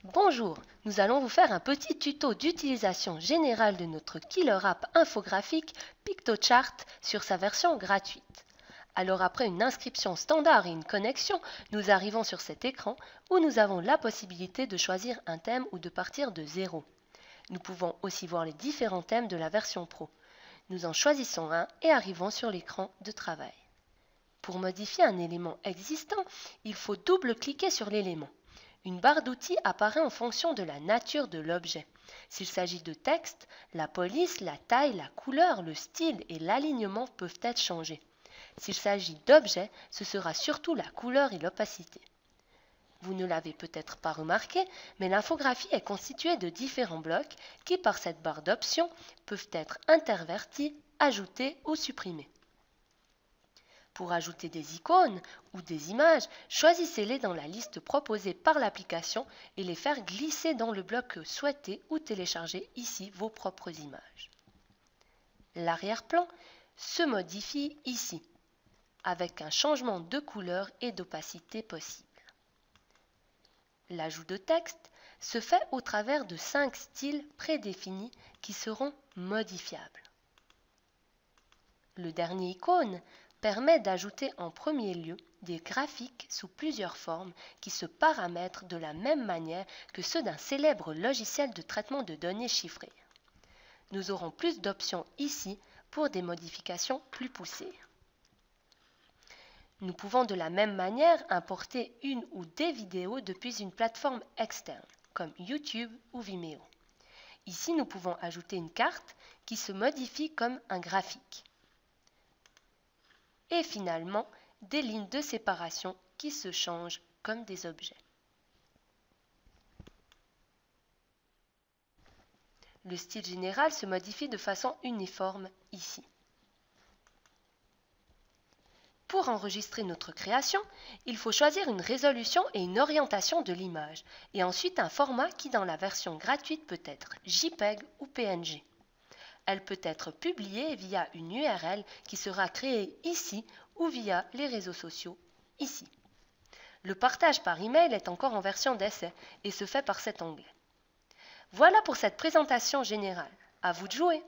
Bonjour, nous allons vous faire un petit tuto d'utilisation générale de notre Killer App infographique PictoChart sur sa version gratuite. Alors après une inscription standard et une connexion, nous arrivons sur cet écran où nous avons la possibilité de choisir un thème ou de partir de zéro. Nous pouvons aussi voir les différents thèmes de la version Pro. Nous en choisissons un et arrivons sur l'écran de travail. Pour modifier un élément existant, il faut double-cliquer sur l'élément. Une barre d'outils apparaît en fonction de la nature de l'objet. S'il s'agit de texte, la police, la taille, la couleur, le style et l'alignement peuvent être changés. S'il s'agit d'objets, ce sera surtout la couleur et l'opacité. Vous ne l'avez peut-être pas remarqué, mais l'infographie est constituée de différents blocs qui, par cette barre d'options, peuvent être intervertis, ajoutés ou supprimés. Pour ajouter des icônes ou des images, choisissez-les dans la liste proposée par l'application et les faire glisser dans le bloc souhaité ou télécharger ici vos propres images. L'arrière-plan se modifie ici, avec un changement de couleur et d'opacité possible. L'ajout de texte se fait au travers de 5 styles prédéfinis qui seront modifiables. Le dernier icône permet d'ajouter en premier lieu des graphiques sous plusieurs formes qui se paramètrent de la même manière que ceux d'un célèbre logiciel de traitement de données chiffrées. Nous aurons plus d'options ici pour des modifications plus poussées. Nous pouvons de la même manière importer une ou des vidéos depuis une plateforme externe, comme YouTube ou Vimeo. Ici, nous pouvons ajouter une carte qui se modifie comme un graphique. Et finalement, des lignes de séparation qui se changent comme des objets. Le style général se modifie de façon uniforme ici. Pour enregistrer notre création, il faut choisir une résolution et une orientation de l'image, et ensuite un format qui dans la version gratuite peut être JPEG ou PNG. Elle peut être publiée via une URL qui sera créée ici ou via les réseaux sociaux ici. Le partage par email est encore en version d'essai et se fait par cet onglet. Voilà pour cette présentation générale. À vous de jouer!